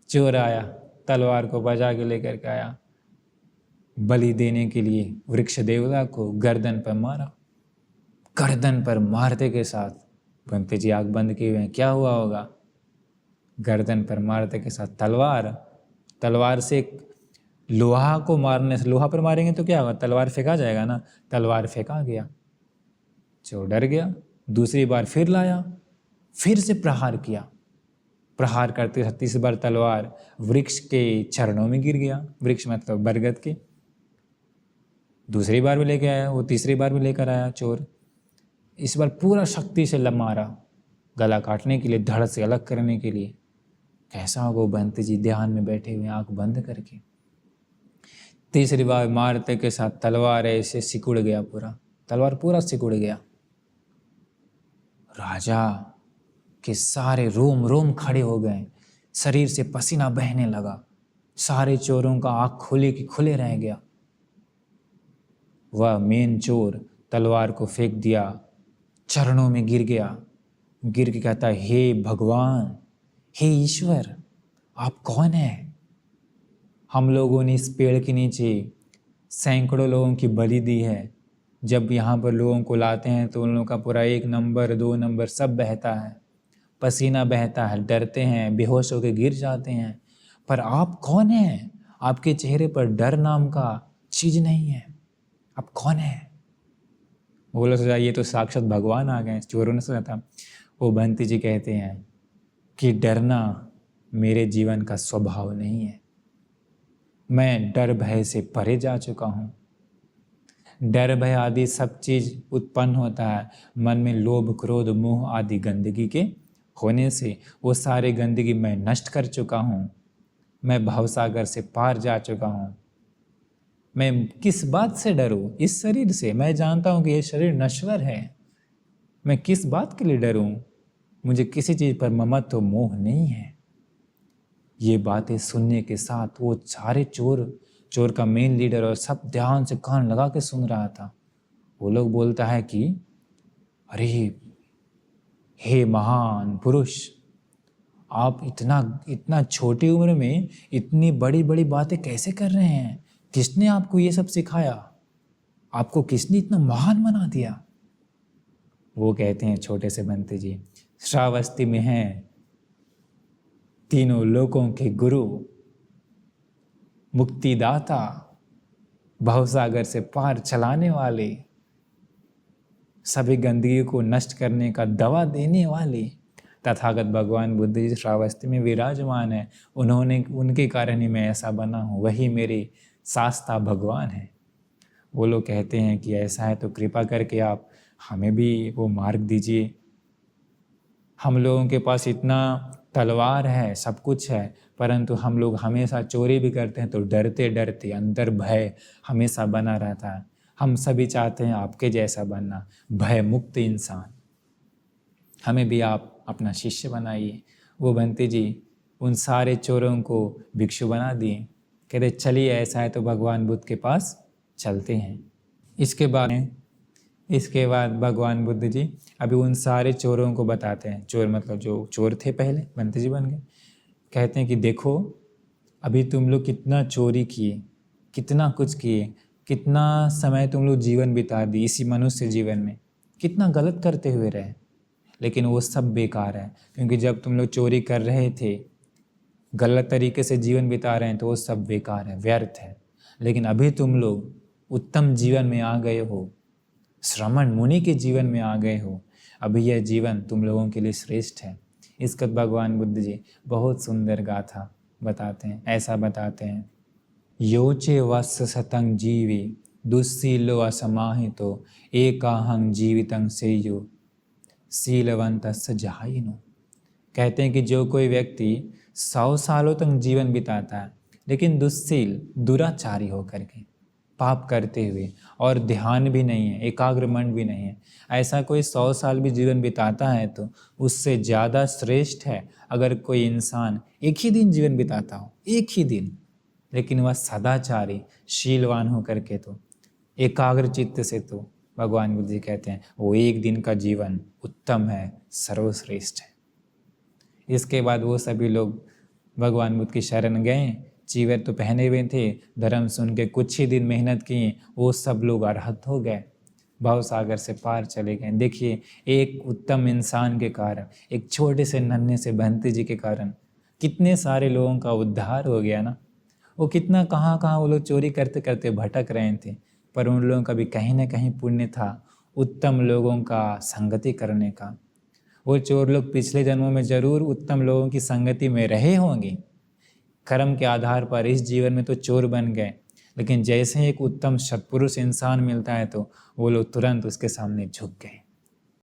चोर आया, तलवार को बजा के लेकर के आया, बलि देने के लिए वृक्ष देवता को गर्दन पर मारा। गर्दन पर मारते के साथ, बंते जी आंख बंद किए हुए हैं, क्या हुआ होगा? गर्दन पर मारते के साथ तलवार से लोहा को मारने से, लोहा पर मारेंगे तो क्या होगा? तलवार फेंका जाएगा ना, तलवार फेंका गया। चोर डर गया, दूसरी बार फिर लाया, फिर से प्रहार किया। प्रहार करते 36 बार तलवार वृक्ष के चरणों में गिर गया। वृक्ष मतलब बरगद के। दूसरी बार भी लेके आया, वो तीसरी बार भी लेकर आया चोर। इस बार पूरा शक्ति से मारा, गला काटने के लिए, धड़ से अलग करने के लिए। कैसा होगा वो बंते जी ध्यान में बैठे हुए आंख बंद करके। तीसरी बार मारते के साथ तलवार ऐसे सिकुड़ गया, तलवार पूरा सिकुड़ गया। राजा के सारे रोम रोम खड़े हो गए, शरीर से पसीना बहने लगा। सारे चोरों का आंख खुले की खुले रह गया। वह मेन चोर तलवार को फेंक दिया, चरणों में गिर गया। गिर के कहता, हे भगवान, हे ईश्वर, आप कौन है? हम लोगों ने इस पेड़ के नीचे सैकड़ों लोगों की बलि दी है। जब यहाँ पर लोगों को लाते हैं तो उन लोगों का पूरा 1 नंबर 2 नंबर सब बहता है, पसीना बहता है, डरते हैं, बेहोश होकर गिर जाते हैं। पर आप कौन हैं? आपके चेहरे पर डर नाम का चीज नहीं है। आप कौन है? वो लोग सोचा ये तो साक्षात भगवान आ गए। चोरों ने सोचा था। वो बंती जी कहते हैं कि डरना मेरे जीवन का स्वभाव नहीं है। मैं डर भय से परे जा चुका हूँ। डर भय आदि सब चीज उत्पन्न होता है मन में लोभ क्रोध मोह आदि गंदगी के होने से। वो सारे गंदगी मैं नष्ट कर चुका हूँ। मैं भवसागर से पार जा चुका हूँ। मैं किस बात से डरूं? इस शरीर से। मैं जानता हूँ कि ये शरीर नश्वर है। मैं किस बात के लिए डरूं? मुझे किसी चीज पर ममत्व मोह नहीं है। ये बातें सुनने के साथ वो सारे चोर का मेन लीडर और सब ध्यान से कान लगा के सुन रहा था। वो लोग बोलता है कि अरे हे महान पुरुष, आप इतना छोटी उम्र में इतनी बड़ी बड़ी बातें कैसे कर रहे हैं? किसने आपको ये सब सिखाया? आपको किसने इतना महान बना दिया? वो कहते हैं छोटे से बंते जी, श्रावस्ती में हैं तीनों लोकों के गुरु, मुक्तिदाता, भवसागर से पार चलाने वाले, सभी गंदगी को नष्ट करने का दवा देने वाले तथागत भगवान बुद्ध जी श्रावस्ती में विराजमान है। उनके कारण ही मैं ऐसा बना हूँ। वही मेरे शास्ता भगवान है। वो लोग कहते हैं कि ऐसा है तो कृपा करके आप हमें भी वो मार्ग दीजिए। हम लोगों के पास इतना तलवार है, सब कुछ है, परंतु हम लोग हमेशा चोरी भी करते हैं तो डरते डरते अंदर भय हमेशा बना रहता है। हम सभी चाहते हैं आपके जैसा बनना, भय मुक्त इंसान। हमें भी आप अपना शिष्य बनाइए। वो बंते जी उन सारे चोरों को भिक्षु बना दिए। कहते चलिए ऐसा है तो भगवान बुद्ध के पास चलते हैं। इसके बाद भगवान बुद्ध जी अभी उन सारे चोरों को बताते हैं। चोर मतलब जो चोर थे पहले, बंते जी बन गए। कहते हैं कि देखो अभी तुम लोग कितना चोरी किए, कितना कुछ किए, कितना समय तुम लोग जीवन बिता दिए इसी मनुष्य जीवन में, कितना गलत करते हुए रहे, लेकिन वो सब बेकार है। क्योंकि जब तुम लोग चोरी कर रहे थे, गलत तरीके से जीवन बिता रहे हैं तो वो सब बेकार है, व्यर्थ है। लेकिन अभी तुम लोग उत्तम जीवन में आ गए हो, श्रमण मुनि के जीवन में आ गए हो। अभी यह जीवन तुम लोगों के लिए श्रेष्ठ है। इसका भगवान बुद्ध जी बहुत सुंदर गाथा बताते हैं। ऐसा बताते हैं, योचे वत्स सतंग जीवी दुस्सीलो असमाहितो एकाहं जीवितं सेयो शीलवंतस्य जहाइनो। कहते हैं कि जो कोई व्यक्ति 100 सालों तक जीवन बिताता है लेकिन दुस्सील दुराचारी होकर के, पाप करते हुए, और ध्यान भी नहीं है, एकाग्र मन भी नहीं है, ऐसा कोई 100 साल भी जीवन बिताता है तो उससे ज़्यादा श्रेष्ठ है अगर कोई इंसान एक ही दिन जीवन बिताता हो, एक ही दिन, लेकिन वह सदाचारी शीलवान हो करके, तो एकाग्र चित्त से, तो भगवान बुद्ध जी कहते हैं वो एक दिन का जीवन उत्तम है, सर्वश्रेष्ठ है। इसके बाद वो सभी लोग भगवान बुद्ध की शरण गए, चीवर तो पहने हुए थे, धर्म सुन के कुछ ही दिन मेहनत किए, वो सब लोग अरहत हो गए, भव सागर से पार चले गए। देखिए, एक उत्तम इंसान के कारण, एक छोटे से नन्हे से बंती जी के कारण कितने सारे लोगों का उद्धार हो गया ना। वो कितना कहाँ कहाँ वो लोग चोरी करते करते भटक रहे थे, पर उन लोगों का भी कहीं ना कहीं पुण्य था उत्तम लोगों का संगति करने का। वो चोर लोग पिछले जन्मों में जरूर उत्तम लोगों की संगति में रहे होंगे, कर्म के आधार पर इस जीवन में तो चोर बन गए, लेकिन जैसे एक उत्तम सत्पुरुष इंसान मिलता है तो वो लोग तुरंत उसके सामने झुक गए।